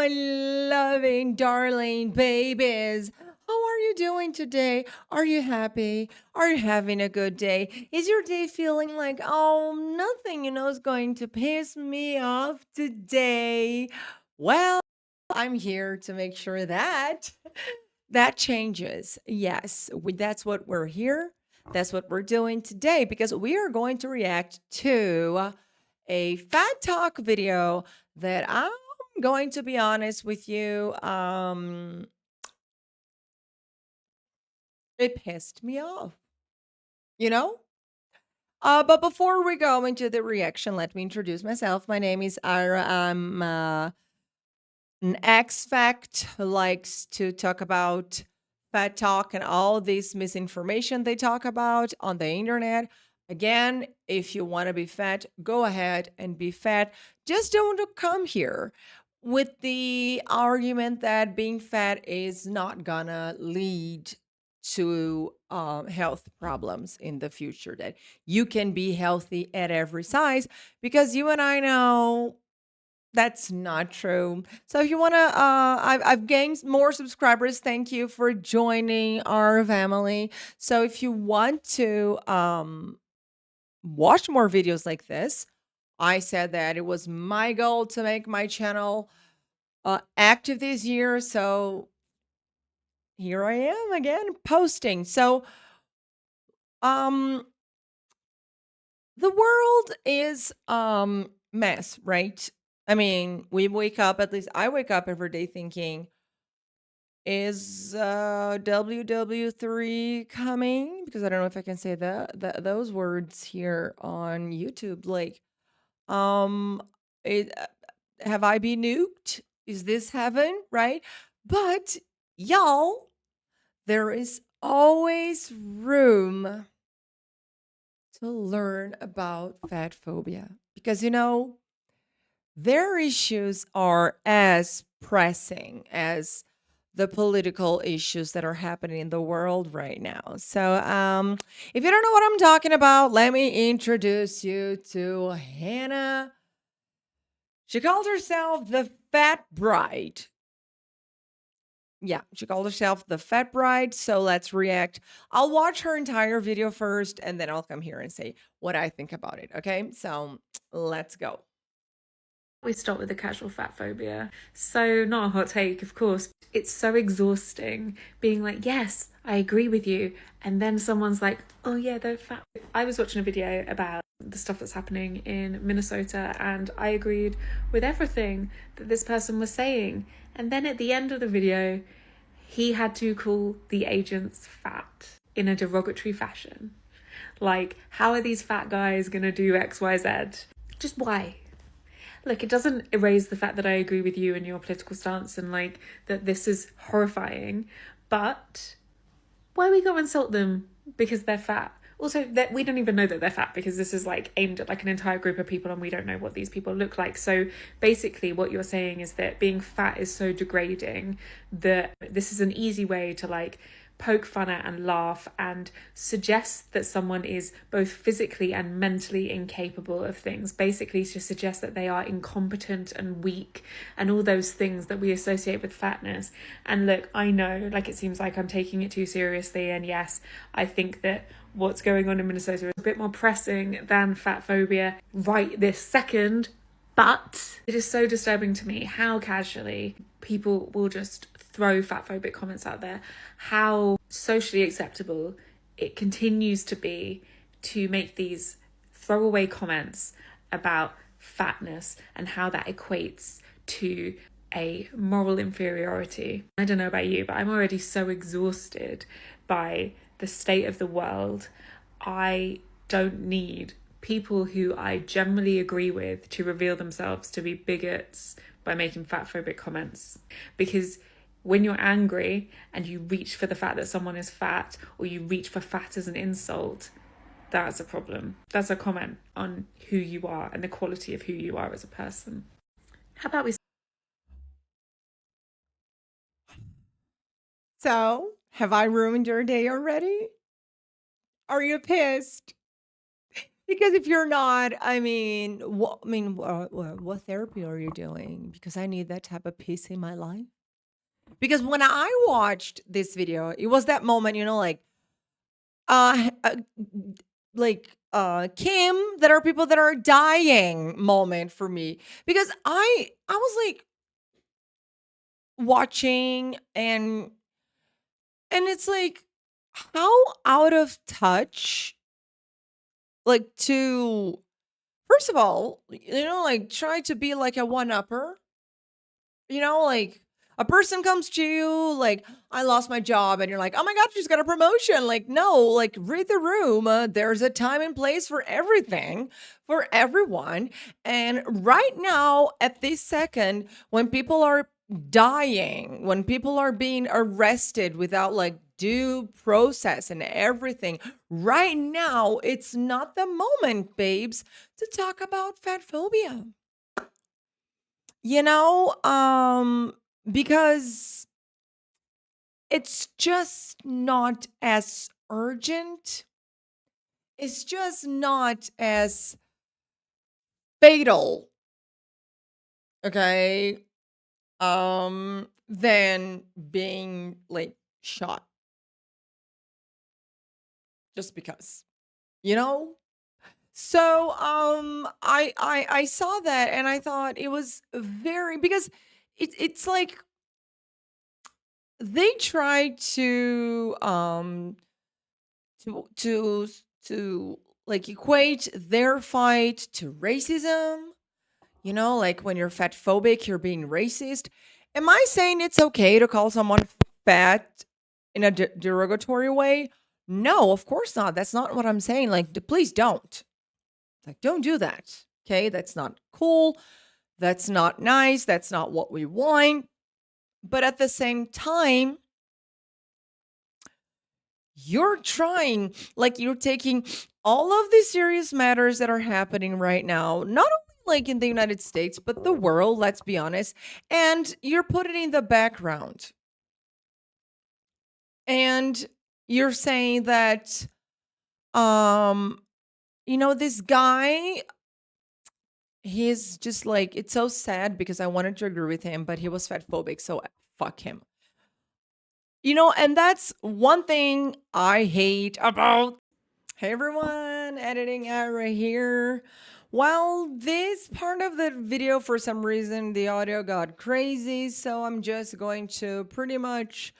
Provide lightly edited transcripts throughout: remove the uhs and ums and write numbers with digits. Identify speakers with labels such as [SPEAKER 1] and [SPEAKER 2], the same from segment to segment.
[SPEAKER 1] my loving, darling babies. How are you doing today? Are you happy? Are you having a good day? Is your day feeling like, oh, nothing, is going to piss me off today? Well, I'm here to make sure that that changes. Yes, that's what we're here. That's what we're doing today because we are going to react to a Fat Talk video that I'm going to be honest with you. It pissed me off, you know? But before we go into the reaction, let me introduce myself. My name is Ira. I'm an ex-fact who likes to talk about fat talk and all this misinformation they talk about on the internet. Again, if you want to be fat, go ahead and be fat. Just don't come here with the argument that being fat is not gonna lead to health problems in the future, that you can be healthy at every size, because you and I know that's not true. So if you want to, I've gained more subscribers. Thank you for joining our family. So if you want to watch more videos like this, I said that it was my goal to make my channel active this year. So here I am again posting. So um the world is mess, right? I mean, we wake up, at least I wake up every day thinking, is WW3 coming? Because I don't know if I can say those words here on YouTube. Like, um, it, have I been nuked? Is this heaven? Right? But y'all, there is always room to learn about fat phobia, because their issues are as pressing as the political issues that are happening in the world right now. So, if you don't know what I'm talking about, let me introduce you to Hannah. She called herself the Fat Bride. Yeah, she called herself the Fat Bride. So let's react. I'll watch her entire video first, and then I'll come here and say what I think about it. Okay, so let's go.
[SPEAKER 2] We start with the casual fat phobia. So, not a hot take, of course. It's so exhausting being like, yes, I agree with you. And then someone's like, oh, yeah, they're fat. I was watching a video about the stuff that's happening in Minnesota, and I agreed with everything that this person was saying. And then at the end of the video, he had to call the agents fat in a derogatory fashion. Like, how are these fat guys gonna do XYZ? Just why? Look, it doesn't erase the fact that I agree with you and your political stance and like that this is horrifying, but why we go insult them because they're fat? Also, that we don't even know that they're fat, because this is like aimed at like an entire group of people and we don't know what these people look like. So basically what you're saying is that being fat is so degrading that this is an easy way to like poke fun at and laugh and suggest that someone is both physically and mentally incapable of things, basically to suggest that they are incompetent and weak and all those things that we associate with fatness. And look, I know, like, it seems like I'm taking it too seriously, and yes, I think that what's going on in Minnesota is a bit more pressing than fat phobia right this second, but it is so disturbing to me how casually people will just throw fat phobic comments out there, how socially acceptable it continues to be to make these throwaway comments about fatness and how that equates to a moral inferiority. I don't know about you, but I'm already so exhausted by the state of the world. I don't need people who I generally agree with to reveal themselves to be bigots by making fat phobic comments, because when you're angry and you reach for the fact that someone is fat, or you reach for fat as an insult, that's a problem. That's a comment on who you are and the quality of who you are as a person. How about we...
[SPEAKER 1] So, have I ruined your day already? Are you pissed? Because if you're not, what therapy are you doing? Because I need that type of peace in my life. Because when I watched this video, it was that moment, uh, uh Kim, that are people that are dying moment for me. Because I was like watching, and it's like, how out of touch, to first of all, try to be like a one upper. A person comes to you like, I lost my job, and you're like, oh my god, she's got a promotion. Like, no, like, read the room. There's a time and place for everything, for everyone. And right now, at this second, when people are dying, when people are being arrested without like due process and everything, right now, it's not the moment, babes, to talk about fat phobia. You know, because it's just not as urgent. It's just not as fatal, okay? Than being like shot just because. You know? So I saw that, and I thought it was very, because it's like they try to like equate their fight to racism. Like when you're fat phobic, you're being racist. Am I saying it's okay to call someone fat in a derogatory way? No, of course not. That's not what I'm saying. Like, please don't. Like, don't do that. Okay, that's not cool. That's not nice. That's not what we want. But at the same time, you're trying, like, you're taking all of these serious matters that are happening right now, not only like in the United States, but the world, let's be honest, and you're putting in the background. And you're saying that, um, this guy, he's just like, it's so sad because I wanted to agree with him, but he was fat phobic, so fuck him. And that's one thing I hate about. Hey everyone, editing out right here. Well, this part of the video, for some reason, the audio got crazy, so I'm just going to pretty much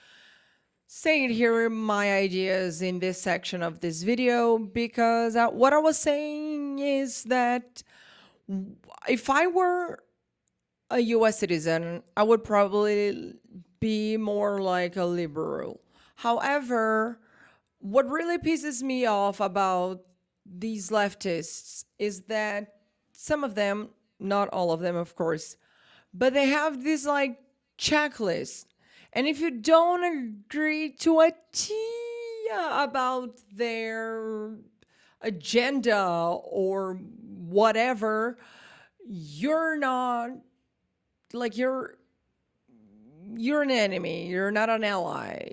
[SPEAKER 1] say it here, my ideas in this section of this video, because what I was saying is that if I were a US citizen, I would probably be more like a liberal. However, what really pisses me off about these leftists is that some of them, not all of them, of course, but they have this like checklist. And if you don't agree to a T about their agenda or whatever, you're not like you're an enemy. You're not an ally.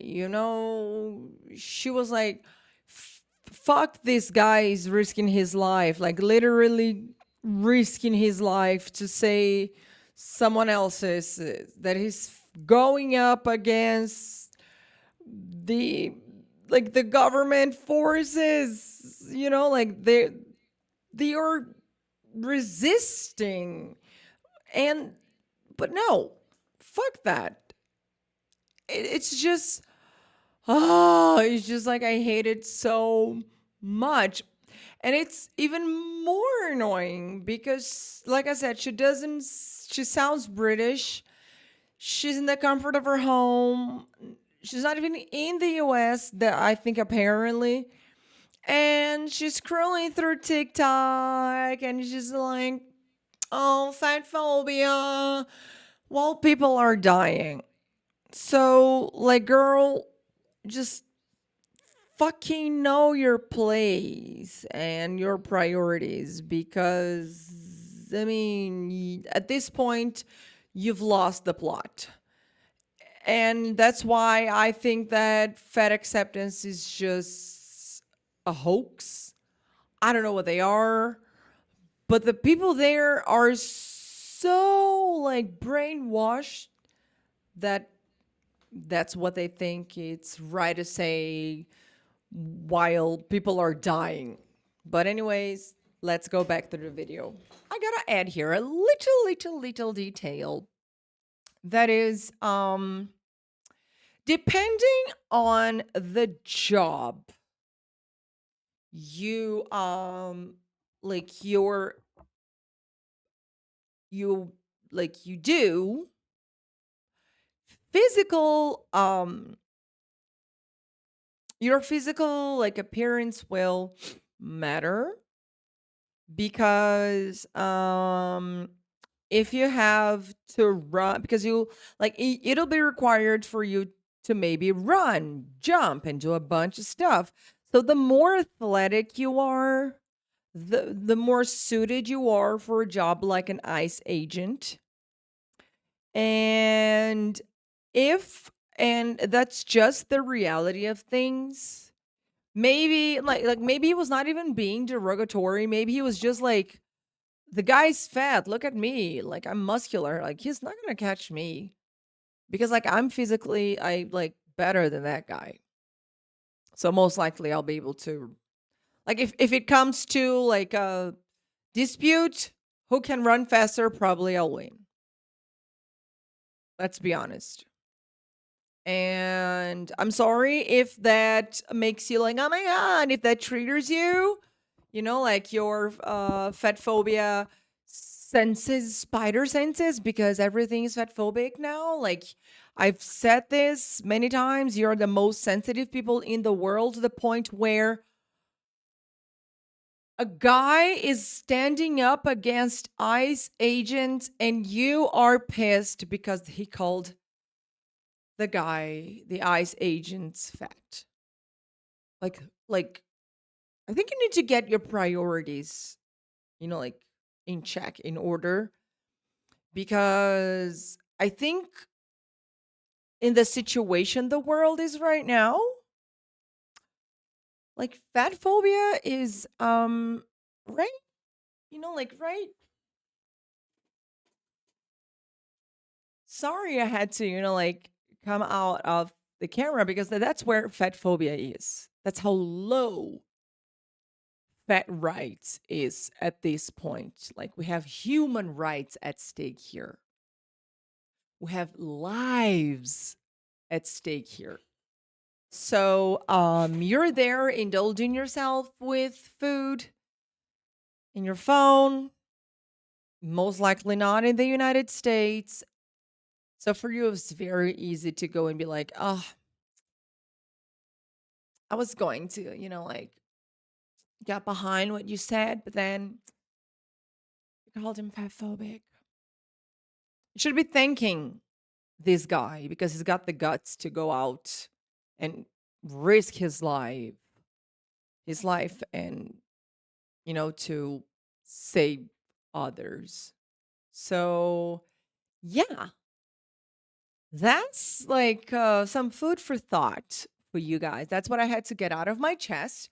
[SPEAKER 1] She was like, fuck this guy is risking his life, like literally risking his life to say someone else's, that he's going up against the the government forces, like they are resisting. And but no, fuck that. It's just, it's just like I hate it so much. And it's even more annoying because, like I said, she sounds British. She's in the comfort of her home. She's not even in the US, that I think, apparently. And she's scrolling through TikTok and she's like, oh, fat phobia. While people are dying. So, like, girl, just fucking know your place and your priorities, because, I mean, at this point, you've lost the plot. And that's why I think that fat acceptance is just a hoax. I don't know what they are, but the people there are so like brainwashed that that's what they think it's right to say while people are dying. But anyways, let's go back to the video. I gotta add here a little detail that is depending on the job you like you you do, physical your physical like appearance will matter because if you have to run because you it'll be required for you to maybe run, jump and do a bunch of stuff. So the more athletic you are, the more suited you are for a job like an ICE agent. And if and that's just the reality of things. Maybe maybe he was not even being derogatory. Maybe he was just like, the guy's fat. Look at me. Like I'm muscular. Like he's not gonna catch me because like I'm physically I like better than that guy. So most likely I'll be able to like if it comes to like a dispute, who can run faster? Probably I'll win. Let's be honest. And I'm sorry if that makes you like, oh my god, if that triggers you, like your fat phobia senses, spider senses, because everything is fat phobic now. Like I've said this many times, you're the most sensitive people in the world to the point where a guy is standing up against ICE agents and you are pissed because he called the ICE agent's fat. Like I think you need to get your priorities, like in check, in order, because I think in the situation the world is right now, like fat phobia is right, right. Sorry I had to, come out of the camera because that's where fat phobia is. That's how low fat rights is at this point. Like we have human rights at stake here. We have lives at stake here. So you're there indulging yourself with food in your phone, most likely not in the United States. So for you, it's very easy to go and be like, oh, I was going to, get behind what you said, but then you called him fat phobic. You should be thanking this guy because he's got the guts to go out and risk his life and to save others. So yeah, that's like some food for thought for you guys. That's what I had to get out of my chest,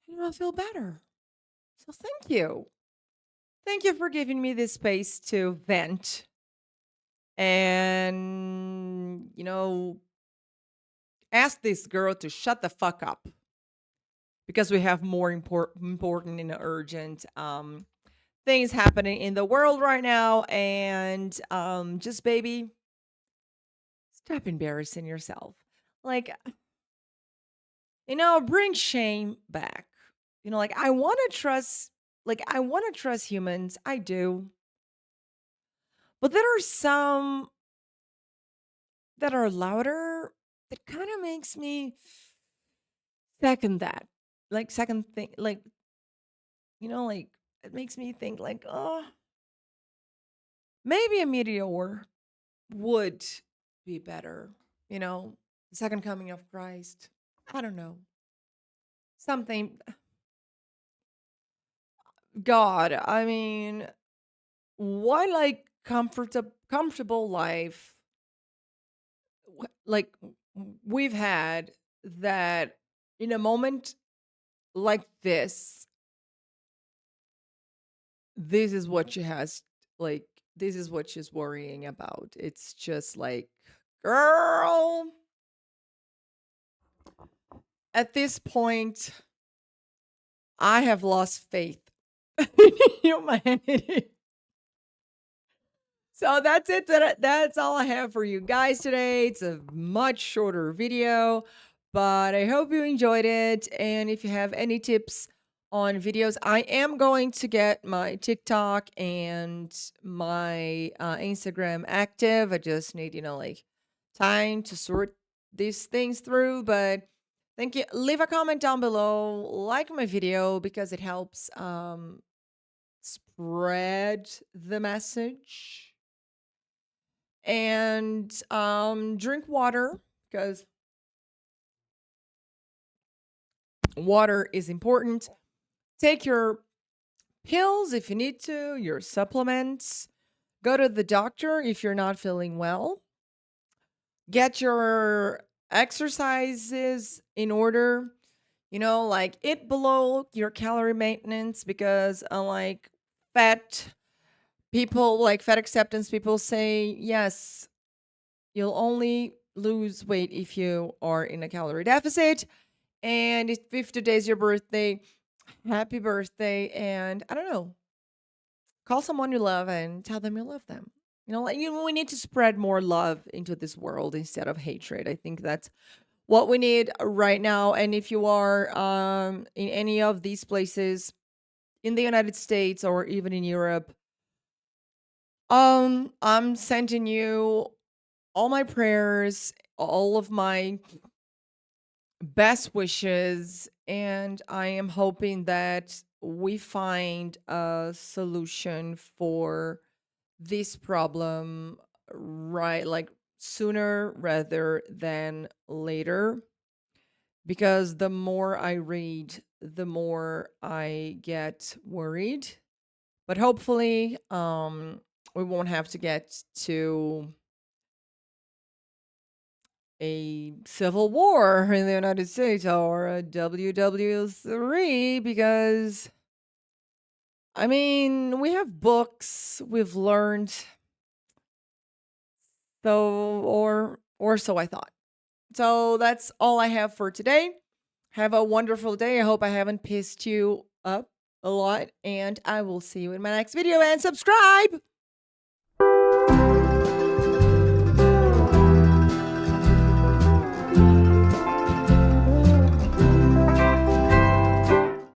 [SPEAKER 1] and I feel better. So thank you for giving me this space to vent and ask this girl to shut the fuck up because we have more important and urgent things happening in the world right now. And just baby, stop embarrassing yourself. Like, bring shame back. Like I want to trust humans. I do. But there are some that are louder that kind of makes me second that. Like second thing, like it makes me think like, oh, maybe a meteor would be better. The second coming of Christ. I don't know. Something God, I mean, why like comfortable life like we've had that in a moment like this this is what she has, like, this is what she's worrying about. It's just like, girl, at this point, I have lost faith in humanity. So that's it. That's all I have for you guys today. It's a much shorter video, but I hope you enjoyed it. And if you have any tips on videos, I am going to get my TikTok and my Instagram active. I just need, like, time to sort these things through. But thank you. Leave a comment down below, like my video because it helps spread the message, and drink water because water is important. Take your pills if you need to, your supplements. Go to the doctor if you're not feeling well. Get your exercises in order, like eat below your calorie maintenance because unlike fat people, like fat acceptance people say, yes, you'll only lose weight if you are in a calorie deficit. And if today's your birthday, happy birthday. And I don't know, call someone you love and tell them you love them. We need to spread more love into this world instead of hatred. I think that's what we need right now. And if you are in any of these places in the United States or even in Europe, I'm sending you all my prayers, all of my best wishes, and I am hoping that we find a solution for this problem, right, like sooner rather than later, because the more I read, the more I get worried. But hopefully we won't have to get to a civil war in the United States or a WW3 because I mean, we have books, we've learned, so or so I thought. So that's all I have for today. Have a wonderful day. I hope I haven't pissed you up a lot, and I will see you in my next video, and subscribe.